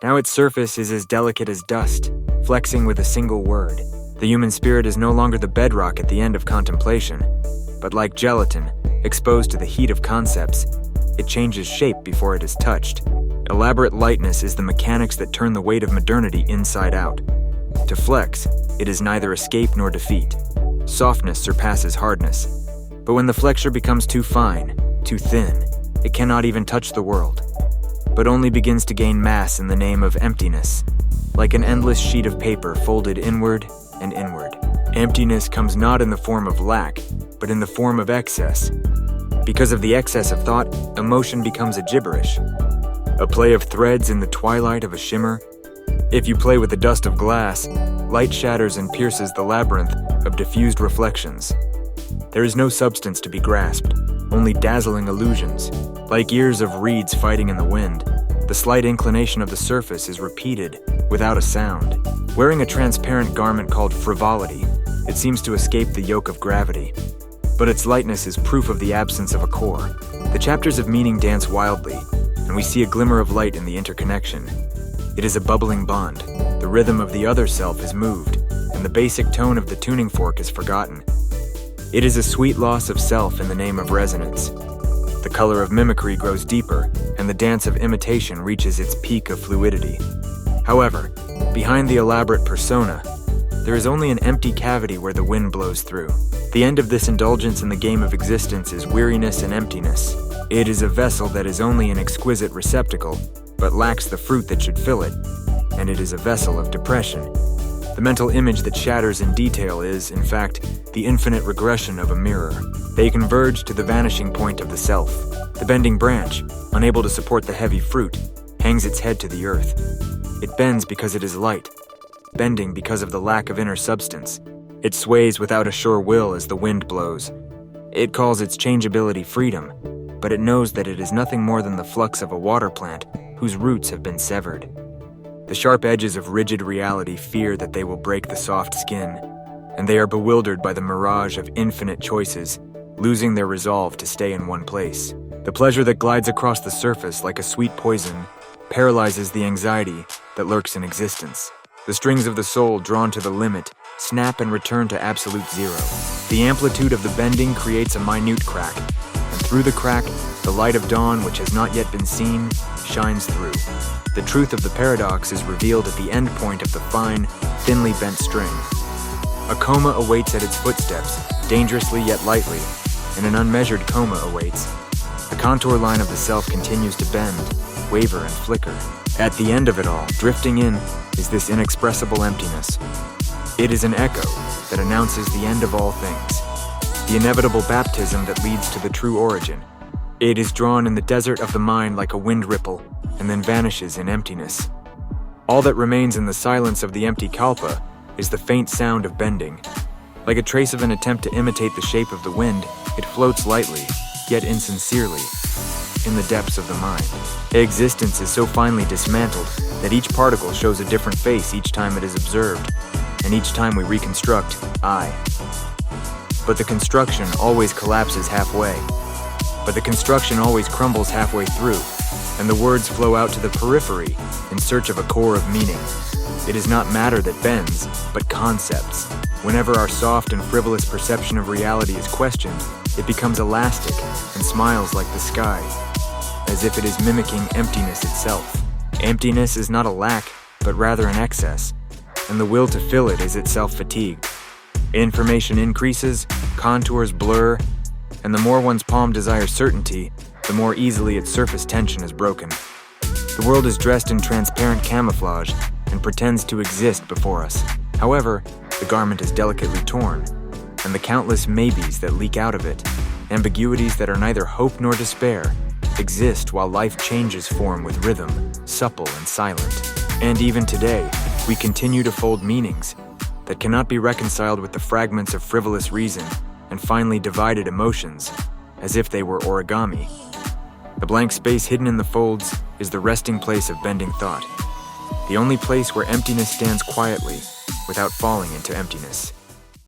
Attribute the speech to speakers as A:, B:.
A: Now its surface is as delicate as dust, flexing with a single word. The human spirit is no longer the bedrock at the end of contemplation, but like gelatin, exposed to the heat of concepts, it changes shape before it is touched. Elaborate lightness is the mechanics that turn the weight of modernity inside out. To flex, it is neither escape nor defeat. Softness surpasses hardness. But when the flexure becomes too fine, too thin, it cannot even touch the world, but only begins to gain mass in the name of emptiness, like an endless sheet of paper folded inward and inward. Emptiness comes not in the form of lack, but in the form of excess. Because of the excess of thought, emotion becomes a gibberish, a play of threads in the twilight of a shimmer. If you play with the dust of glass, light shatters and pierces the labyrinth of diffused reflections. There is no substance to be grasped, only dazzling illusions. Like ears of reeds fighting in the wind, the slight inclination of the surface is repeated without a sound. Wearing a transparent garment called frivolity, it seems to escape the yoke of gravity. But its lightness is proof of the absence of a core. The chapters of meaning dance wildly, and we see a glimmer of light in the interconnection. It is a bubbling bond. The rhythm of the other self is moved, and the basic tone of the tuning fork is forgotten. It is a sweet loss of self in the name of resonance. The color of mimicry grows deeper, and the dance of imitation reaches its peak of fluidity. However, behind the elaborate persona, there is only an empty cavity where the wind blows through. The end of this indulgence in the game of existence is weariness and emptiness. It is a vessel that is only an exquisite receptacle, but lacks the fruit that should fill it, and it is a vessel of depression. The mental image that shatters in detail is, in fact, the infinite regression of a mirror. They converge to the vanishing point of the self. The bending branch, unable to support the heavy fruit, hangs its head to the earth. It bends because it is light, bending because of the lack of inner substance. It sways without a sure will as the wind blows. It calls its changeability freedom, but it knows that it is nothing more than the flux of a water plant whose roots have been severed. The sharp edges of rigid reality fear that they will break the soft skin, and they are bewildered by the mirage of infinite choices, losing their resolve to stay in one place. The pleasure that glides across the surface like a sweet poison paralyzes the anxiety that lurks in existence. The strings of the soul, drawn to the limit, snap and return to absolute zero. The amplitude of the bending creates a minute crack, and through the crack, the light of dawn, which has not yet been seen, shines through. The truth of the paradox is revealed at the end point of the fine, thinly bent string. A coma awaits at its footsteps, dangerously yet lightly, and an unmeasured coma awaits. The contour line of the self continues to bend, waver, and flicker. At the end of it all, drifting in, is this inexpressible emptiness. It is an echo that announces the end of all things, the inevitable baptism that leads to the true origin. It is drawn in the desert of the mind like a wind ripple, and then vanishes in emptiness. All that remains in the silence of the empty kalpa is the faint sound of bending. Like a trace of an attempt to imitate the shape of the wind, it floats lightly, yet insincerely, in the depths of the mind. Existence is so finely dismantled that each particle shows a different face each time it is observed, and each time we reconstruct, I. But the construction always collapses halfway. But the construction always crumbles halfway through, and the words flow out to the periphery in search of a core of meaning. It is not matter that bends, but concepts. Whenever our soft and frivolous perception of reality is questioned, it becomes elastic and smiles like the sky, as if it is mimicking emptiness itself. Emptiness is not a lack, but rather an excess, and the will to fill it is itself fatigued. Information increases, contours blur, and the more one's palm desires certainty, the more easily its surface tension is broken. The world is dressed in transparent camouflage and pretends to exist before us. However, the garment is delicately torn, and the countless maybes that leak out of it, ambiguities that are neither hope nor despair, exist while life changes form with rhythm, supple and silent. And even today, we continue to fold meanings that cannot be reconciled with the fragments of frivolous reason and finely divided emotions, as if they were origami. The blank space hidden in the folds is the resting place of bending thought, the only place where emptiness stands quietly without falling into emptiness.